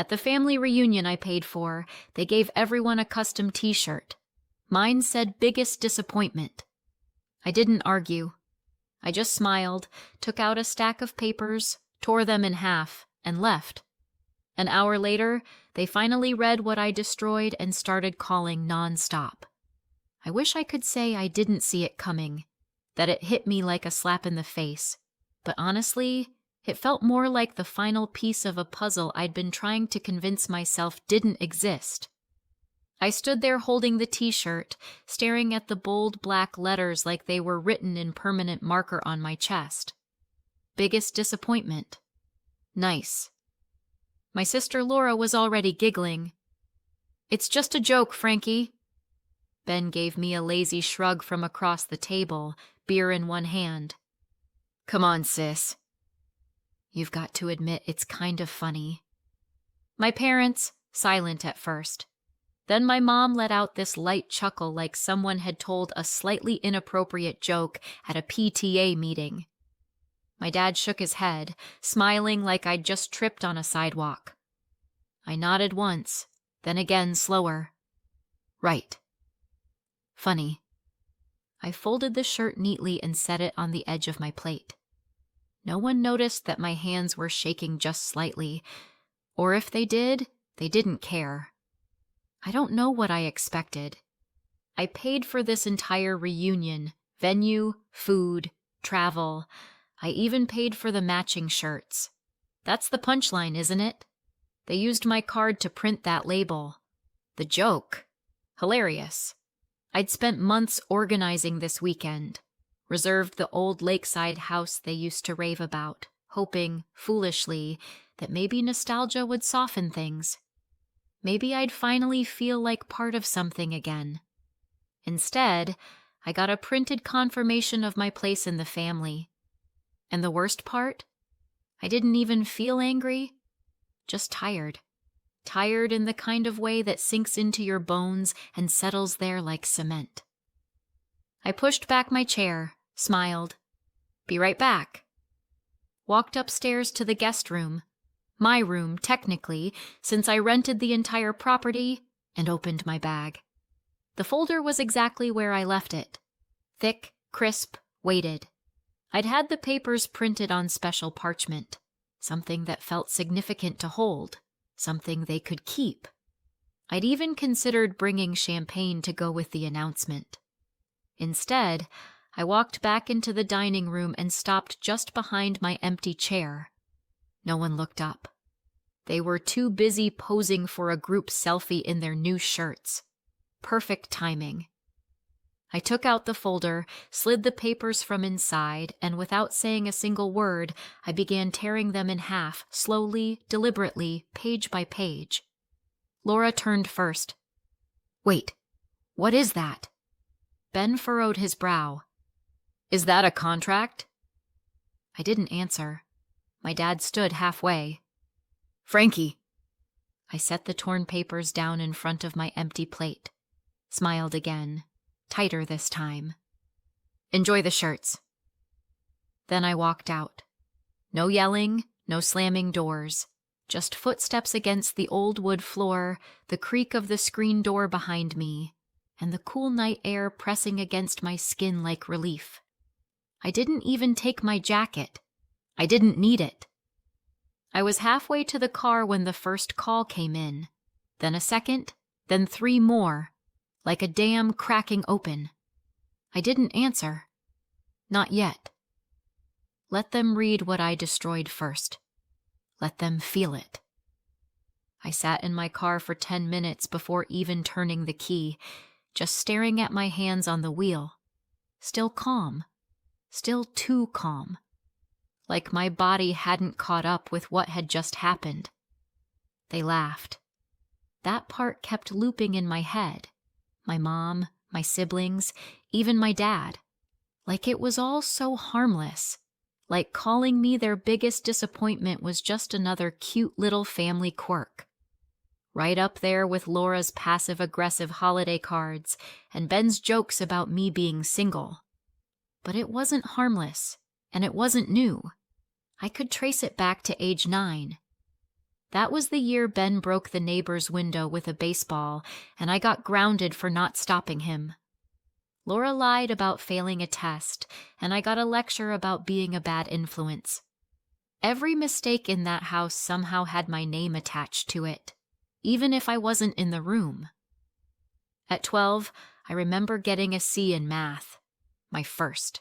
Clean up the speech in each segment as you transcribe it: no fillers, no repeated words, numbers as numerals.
At the family reunion I paid for, they gave everyone a custom t-shirt. Mine said biggest disappointment. I didn't argue. I just smiled, took out a stack of papers, tore them in half, and left. An hour later, they finally read what I destroyed and started calling non-stop. I wish I could say I didn't see it coming, that it hit me like a slap in the face, but honestly, it felt more like the final piece of a puzzle I'd been trying to convince myself didn't exist. I stood there holding the t-shirt, staring at the bold black letters like they were written in permanent marker on my chest. Biggest disappointment. Nice. My sister Laura was already giggling. "It's just a joke, Frankie." Ben gave me a lazy shrug from across the table, beer in one hand. "Come on, sis." You've got to admit it's kind of funny. My parents, silent at first. Then my mom let out this light chuckle like someone had told a slightly inappropriate joke at a PTA meeting. My dad shook his head, smiling like I'd just tripped on a sidewalk. I nodded once, then again slower. Right. Funny. I folded the shirt neatly and set it on the edge of my plate. No one noticed that my hands were shaking just slightly, or if they did, they didn't care. I don't know what I expected. I paid for this entire reunion, venue, food, travel. I even paid for the matching shirts. That's the punchline, isn't it? They used my card to print that label. The joke. Hilarious. I'd spent months organizing this weekend. Reserved the old lakeside house they used to rave about, hoping, foolishly, that maybe nostalgia would soften things. Maybe I'd finally feel like part of something again. Instead, I got a printed confirmation of my place in the family. And the worst part? I didn't even feel angry, just tired. Tired in the kind of way that sinks into your bones and settles there like cement. I pushed back my chair, smiled. Be right back. Walked upstairs to the guest room. My room, technically, since I rented the entire property, and opened my bag. The folder was exactly where I left it. Thick, crisp, weighted. I'd had the papers printed on special parchment, something that felt significant to hold, something they could keep. I'd even considered bringing champagne to go with the announcement. Instead, I walked back into the dining room and stopped just behind my empty chair. No one looked up. They were too busy posing for a group selfie in their new shirts. Perfect timing. I took out the folder, slid the papers from inside, and without saying a single word, I began tearing them in half, slowly, deliberately, page by page. Laura turned first. "Wait, what is that?" Ben furrowed his brow. "Is that a contract?" I didn't answer. My dad stood halfway. "Frankie." I set the torn papers down in front of my empty plate. Smiled again, tighter this time. "Enjoy the shirts." Then I walked out. No yelling, no slamming doors. Just footsteps against the old wood floor, the creak of the screen door behind me, and the cool night air pressing against my skin like relief. I didn't even take my jacket. I didn't need it. I was halfway to the car when the first call came in, then a second, then 3 more, like a dam cracking open. I didn't answer. Not yet. Let them read what I destroyed first. Let them feel it. I sat in my car for 10 minutes before even turning the key, just staring at my hands on the wheel. Still calm. Still too calm. Like my body hadn't caught up with what had just happened. They laughed. That part kept looping in my head. My mom, my siblings, even my dad. Like it was all so harmless. Like calling me their biggest disappointment was just another cute little family quirk. Right up there with Laura's passive-aggressive holiday cards and Ben's jokes about me being single. But it wasn't harmless, and it wasn't new. I could trace it back to age 9. That was the year Ben broke the neighbor's window with a baseball, and I got grounded for not stopping him. Laura lied about failing a test, and I got a lecture about being a bad influence. Every mistake in that house somehow had my name attached to it, even if I wasn't in the room. At 12, I remember getting a C in math, my first.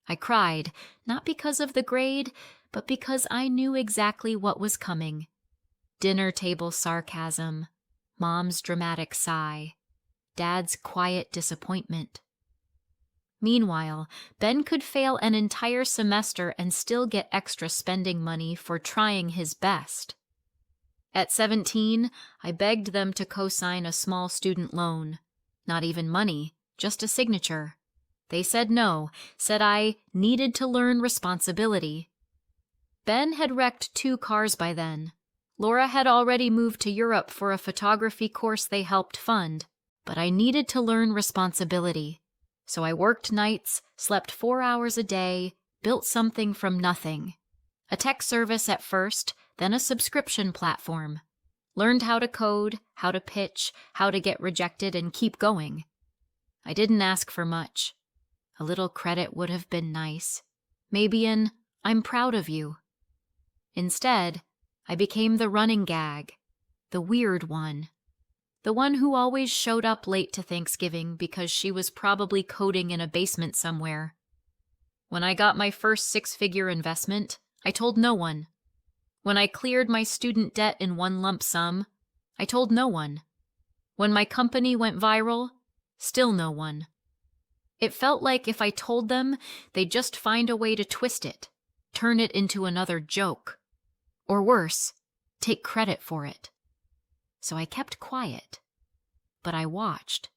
I cried, not because of the grade, but because I knew exactly what was coming. Dinner table sarcasm, Mom's dramatic sigh, Dad's quiet disappointment. Meanwhile, Ben could fail an entire semester and still get extra spending money for trying his best. At 17, I begged them to co-sign a small student loan. Not even money, just a signature. They said no, said I needed to learn responsibility. Ben had wrecked 2 cars by then. Laura had already moved to Europe for a photography course they helped fund, but I needed to learn responsibility. So I worked nights, slept 4 hours a day, built something from nothing. A tech service at first, then a subscription platform. Learned how to code, how to pitch, how to get rejected and keep going. I didn't ask for much. A little credit would have been nice. Maybe an "I'm proud of you." Instead, I became the running gag, the weird one. The one who always showed up late to Thanksgiving because she was probably coding in a basement somewhere. When I got my first 6-figure investment, I told no one. When I cleared my student debt in one lump sum, I told no one. When my company went viral, still no one. It felt like if I told them, they'd just find a way to twist it, turn it into another joke. Or worse, take credit for it. So I kept quiet. But I watched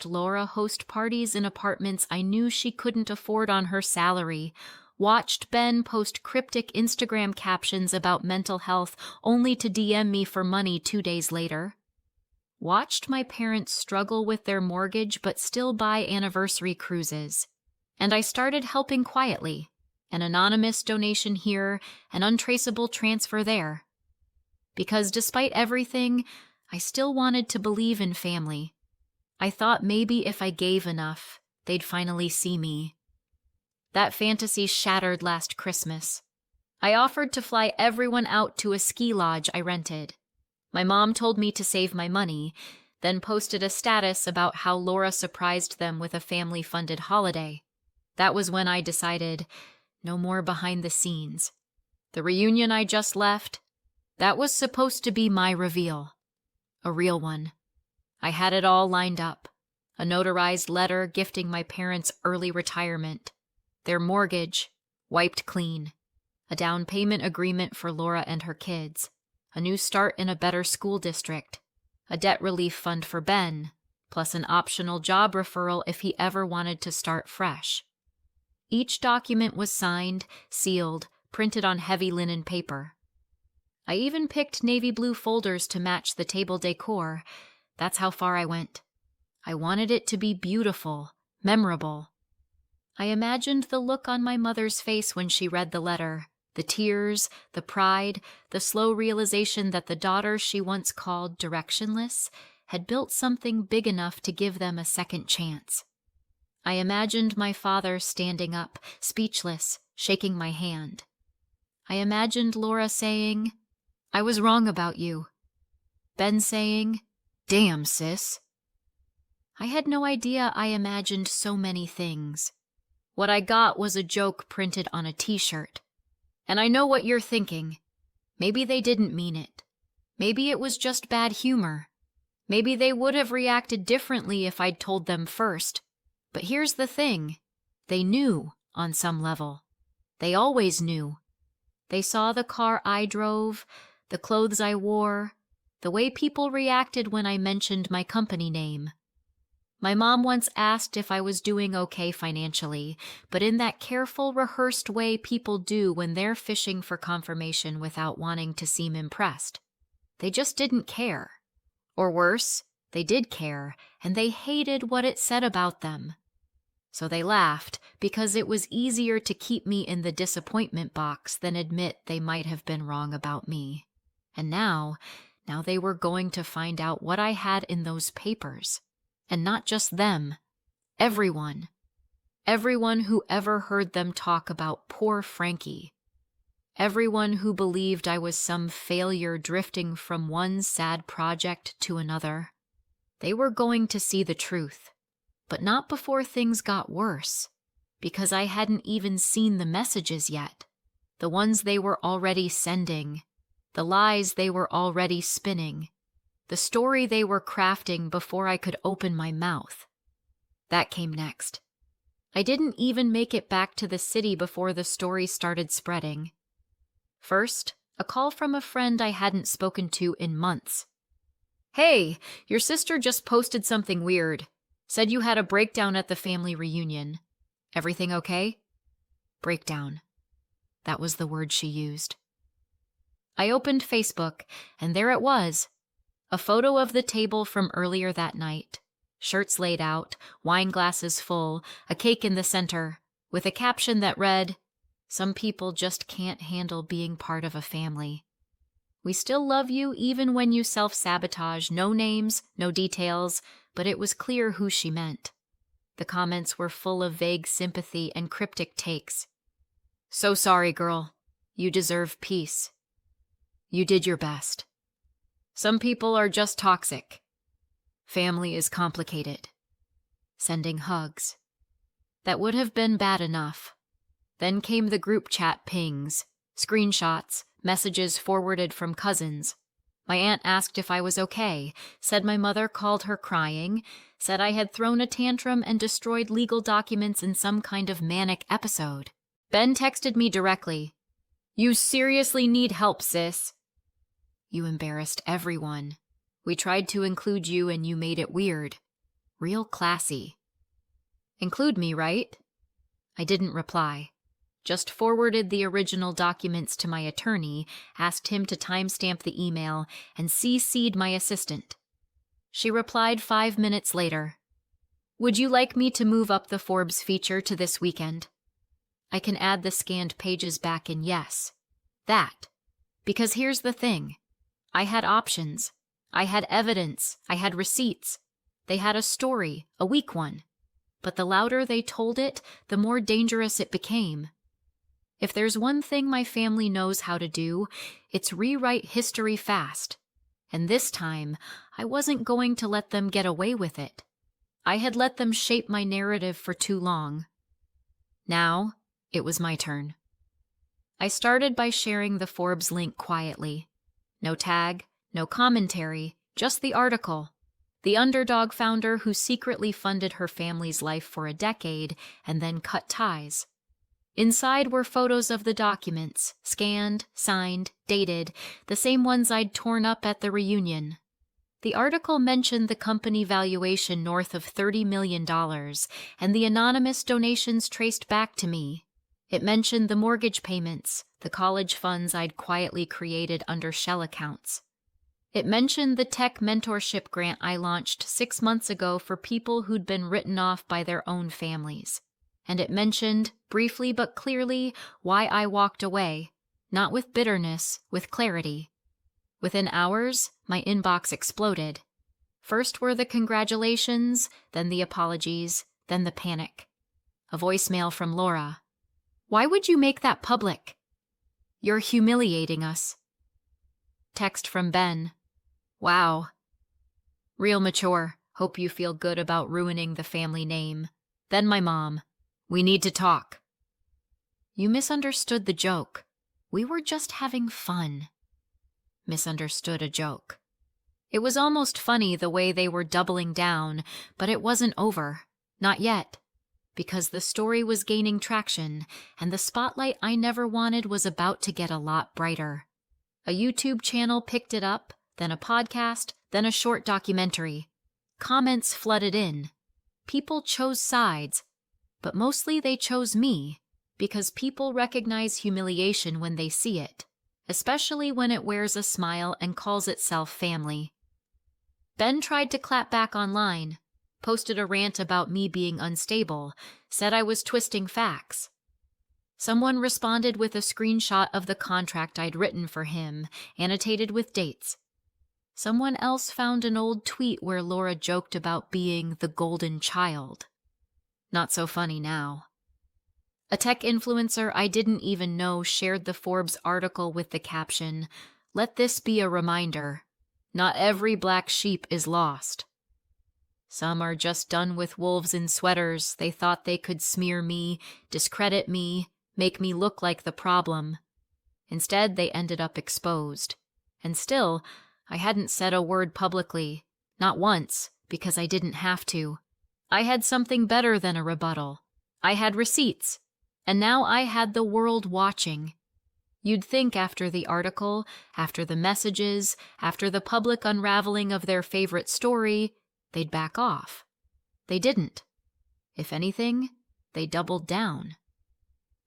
Laura host parties in apartments I knew she couldn't afford on her salary, watched Ben post cryptic Instagram captions about mental health only to DM me for money 2 days later, watched my parents struggle with their mortgage but still buy anniversary cruises, and I started helping quietly, an anonymous donation here, an untraceable transfer there. Because despite everything, I still wanted to believe in family. I thought maybe if I gave enough, they'd finally see me. That fantasy shattered last Christmas. I offered to fly everyone out to a ski lodge I rented. My mom told me to save my money, then posted a status about how Laura surprised them with a family-funded holiday. That was when I decided, no more behind the scenes. The reunion I just left, that was supposed to be my reveal. A real one. I had it all lined up. A notarized letter gifting my parents' early retirement. Their mortgage, wiped clean. A down payment agreement for Laura and her kids. A new start in a better school district. A debt relief fund for Ben, plus an optional job referral if he ever wanted to start fresh. Each document was signed, sealed, printed on heavy linen paper. I even picked navy blue folders to match the table decor. That's how far I went. I wanted it to be beautiful, memorable. I imagined the look on my mother's face when she read the letter, the tears, the pride, the slow realization that the daughter she once called directionless had built something big enough to give them a second chance. I imagined my father standing up, speechless, shaking my hand. I imagined Laura saying, "I was wrong about you." Ben saying, "Damn, sis." I had no idea I imagined so many things. What I got was a joke printed on a t-shirt. And I know what you're thinking. Maybe they didn't mean it. Maybe it was just bad humor. Maybe they would have reacted differently if I'd told them first. But here's the thing. They knew, on some level. They always knew. They saw the car I drove, the clothes I wore, the way people reacted when I mentioned my company name. My mom once asked if I was doing okay financially, but in that careful, rehearsed way people do when they're fishing for confirmation without wanting to seem impressed. They just didn't care. Or worse, they did care, and they hated what it said about them. So they laughed because it was easier to keep me in the disappointment box than admit they might have been wrong about me. And now they were going to find out what I had in those papers. And not just them. Everyone. Everyone who ever heard them talk about poor Frankie. Everyone who believed I was some failure drifting from one sad project to another. They were going to see the truth. But not before things got worse. Because I hadn't even seen the messages yet. The ones they were already sending. The lies they were already spinning. The story they were crafting before I could open my mouth. That came next. I didn't even make it back to the city before the story started spreading. First, a call from a friend I hadn't spoken to in months. "Hey, your sister just posted something weird. Said you had a breakdown at the family reunion. Everything okay?" Breakdown. That was the word she used. I opened Facebook, and there it was. A photo of the table from earlier that night. Shirts laid out, wine glasses full, a cake in the center, with a caption that read, "Some people just can't handle being part of a family. We still love you even when you self-sabotage. No names, no details, but it was clear who she meant." The comments were full of vague sympathy and cryptic takes. "So sorry, girl. You deserve peace. You did your best. Some people are just toxic. Family is complicated." Sending hugs. That would have been bad enough. Then came the group chat pings, screenshots, messages forwarded from cousins. My aunt asked if I was okay, said my mother called her crying, said I had thrown a tantrum and destroyed legal documents in some kind of manic episode. Ben texted me directly. "You seriously need help, sis. You embarrassed everyone. We tried to include you and you made it weird. Real classy." Include me, right? I didn't reply. Just forwarded the original documents to my attorney, asked him to timestamp the email, and CC'd my assistant. She replied 5 minutes later. "Would you like me to move up the Forbes feature to this weekend? I can add the scanned pages back in yes. That. Because here's the thing. I had options. I had evidence. I had receipts. They had a story, a weak one. But the louder they told it, the more dangerous it became. If there's one thing my family knows how to do, it's rewrite history fast. And this time, I wasn't going to let them get away with it. I had let them shape my narrative for too long. Now, it was my turn. I started by sharing the Forbes link quietly. No tag, no commentary, just the article. The underdog founder who secretly funded her family's life for a decade and then cut ties. Inside were photos of the documents, scanned, signed, dated, the same ones I'd torn up at the reunion. The article mentioned the company valuation north of $30 million and the anonymous donations traced back to me. It mentioned the mortgage payments, the college funds I'd quietly created under shell accounts. It mentioned the tech mentorship grant I launched 6 months ago for people who'd been written off by their own families. And it mentioned, briefly but clearly, why I walked away, not with bitterness, with clarity. Within hours, my inbox exploded. First were the congratulations, then the apologies, then the panic. A voicemail from Laura. "Why would you make that public? You're humiliating us." Text from Ben. "Wow. Real mature. Hope you feel good about ruining the family name." Then my mom. "We need to talk." You misunderstood the joke. We were just having fun. Misunderstood a joke. It was almost funny the way they were doubling down, but it wasn't over. Not yet. Because the story was gaining traction, and the spotlight I never wanted was about to get a lot brighter. A YouTube channel picked it up, then a podcast, then a short documentary. Comments flooded in. People chose sides, but mostly they chose me, because people recognize humiliation when they see it, especially when it wears a smile and calls itself family. Ben tried to clap back online, posted a rant about me being unstable, said I was twisting facts. Someone responded with a screenshot of the contract I'd written for him, annotated with dates. Someone else found an old tweet where Laura joked about being the golden child. Not so funny now. A tech influencer I didn't even know shared the Forbes article with the caption, "Let this be a reminder. Not every black sheep is lost. Some are just done with wolves in sweaters. They thought they could smear me, discredit me, make me look like the problem. Instead, they ended up exposed. And still, I hadn't said a word publicly. Not once, because I didn't have to. I had something better than a rebuttal. I had receipts. And now I had the world watching. You'd think after the article, after the messages, after the public unraveling of their favorite story, they'd back off. They didn't. If anything, they doubled down.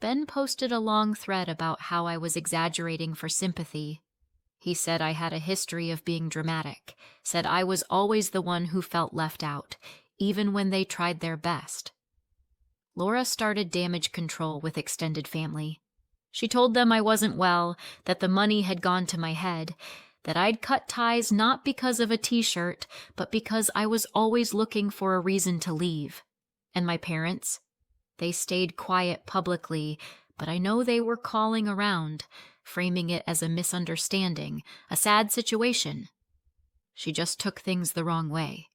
Ben posted a long thread about how I was exaggerating for sympathy. He said I had a history of being dramatic, said I was always the one who felt left out, even when they tried their best. Laura started damage control with extended family. She told them I wasn't well, that the money had gone to my head, that I'd cut ties not because of a t-shirt, but because I was always looking for a reason to leave. And my parents? They stayed quiet publicly, but I know they were calling around, framing it as a misunderstanding, a sad situation. She just took things the wrong way.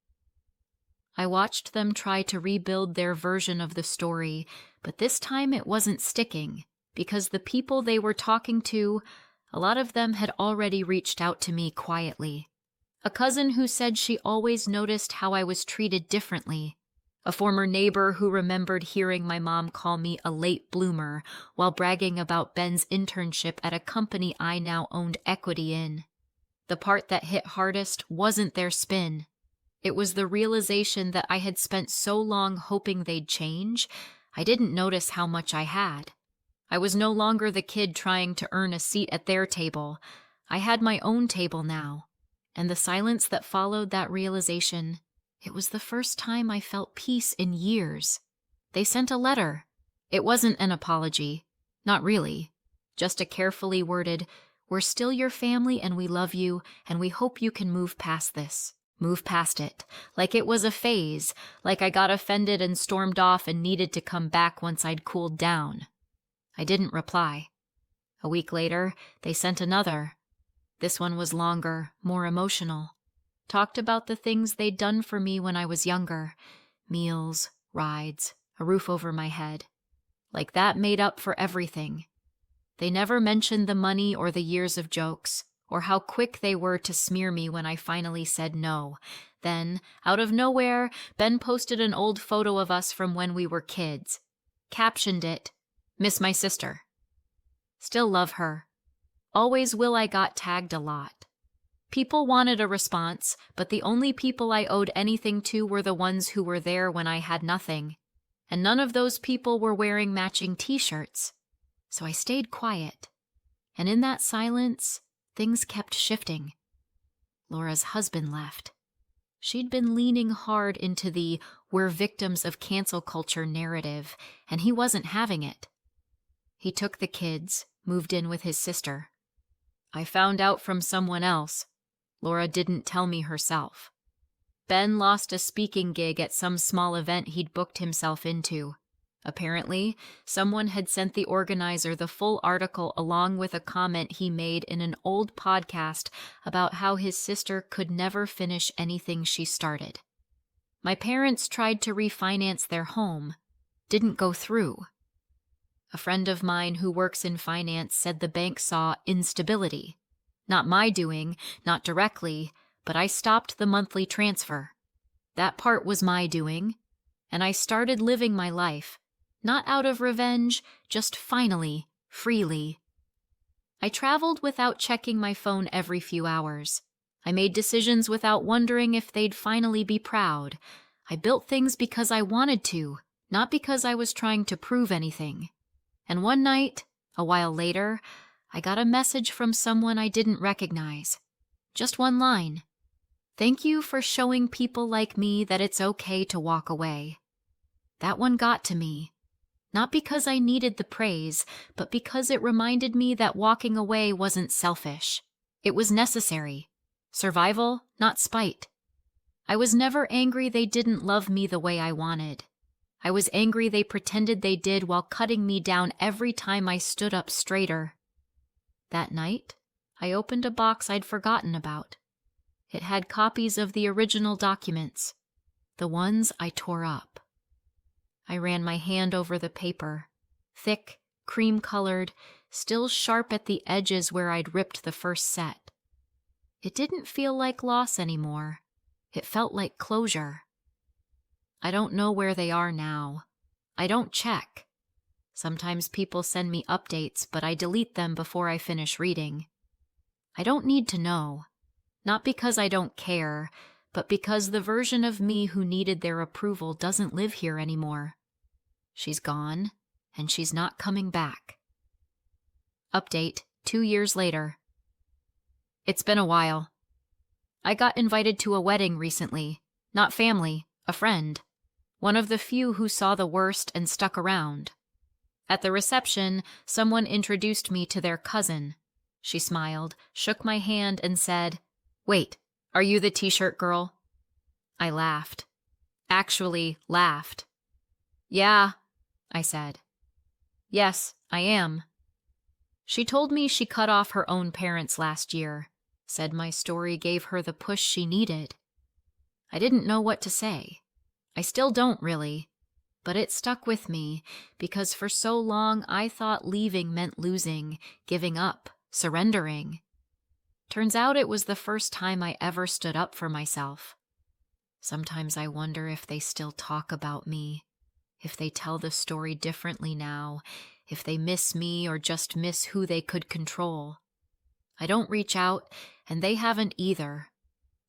I watched them try to rebuild their version of the story, but this time it wasn't sticking, because the people they were talking to, a lot of them had already reached out to me quietly. A cousin who said she always noticed how I was treated differently. A former neighbor who remembered hearing my mom call me a late bloomer while bragging about Ben's internship at a company I now owned equity in. The part that hit hardest wasn't their spin. It was the realization that I had spent so long hoping they'd change, I didn't notice how much I had. I was no longer the kid trying to earn a seat at their table. I had my own table now, and the silence that followed that realization, it was the first time I felt peace in years. They sent a letter. It wasn't an apology. Not really. Just a carefully worded, "We're still your family and we love you, and we hope you can move past this. Move past it." Like it was a phase, like I got offended and stormed off and needed to come back once I'd cooled down. I didn't reply. A week later, they sent another. This one was longer, more emotional. Talked about the things they'd done for me when I was younger. Meals, rides, a roof over my head. Like that made up for everything. They never mentioned the money or the years of jokes, or how quick they were to smear me when I finally said no. Then, out of nowhere, Ben posted an old photo of us from when we were kids. Captioned it, "Miss my sister. Still love her. Always will." I got tagged a lot. People wanted a response, but the only people I owed anything to were the ones who were there when I had nothing. And none of those people were wearing matching t-shirts. So I stayed quiet. And in that silence, things kept shifting. Laura's husband left. She'd been leaning hard into the "we're victims of cancel culture" narrative, and he wasn't having it. He took the kids, moved in with his sister. I found out from someone else. Laura didn't tell me herself. Ben lost a speaking gig at some small event he'd booked himself into. Apparently, someone had sent the organizer the full article along with a comment he made in an old podcast about how his sister could never finish anything she started. My parents tried to refinance their home. Didn't go through. A friend of mine who works in finance said the bank saw instability. Not my doing, not directly, but I stopped the monthly transfer. That part was my doing, and I started living my life, not out of revenge, just finally, freely. I traveled without checking my phone every few hours. I made decisions without wondering if they'd finally be proud. I built things because I wanted to, not because I was trying to prove anything. And one night, a while later, I got a message from someone I didn't recognize. Just one line. "Thank you for showing people like me that it's okay to walk away." That one got to me. Not because I needed the praise, but because it reminded me that walking away wasn't selfish. It was necessary. Survival, not spite. I was never angry they didn't love me the way I wanted. I was angry they pretended they did while cutting me down every time I stood up straighter. That night, I opened a box I'd forgotten about. It had copies of the original documents, the ones I tore up. I ran my hand over the paper, thick, cream-colored, still sharp at the edges where I'd ripped the first set. It didn't feel like loss anymore. It felt like closure. I don't know where they are now. I don't check. Sometimes people send me updates, but I delete them before I finish reading. I don't need to know. Not because I don't care, but because the version of me who needed their approval doesn't live here anymore. She's gone, and she's not coming back. Update 2 years later. It's been a while. I got invited to a wedding recently. Not family, a friend. One of the few who saw the worst and stuck around. At the reception, someone introduced me to their cousin. She smiled, shook my hand, and said, "Wait, are you the t-shirt girl?" I laughed. Actually, laughed. "Yeah," I said. "Yes, I am." She told me she cut off her own parents last year, said my story gave her the push she needed. I didn't know what to say. I still don't really, but it stuck with me because for so long I thought leaving meant losing, giving up, surrendering. Turns out it was the first time I ever stood up for myself. Sometimes I wonder if they still talk about me, if they tell the story differently now, if they miss me or just miss who they could control. I don't reach out, and they haven't either.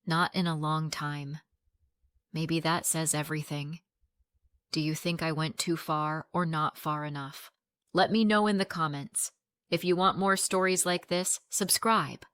Not in a long time. Maybe that says everything. Do you think I went too far or not far enough? Let me know in the comments. If you want more stories like this, subscribe.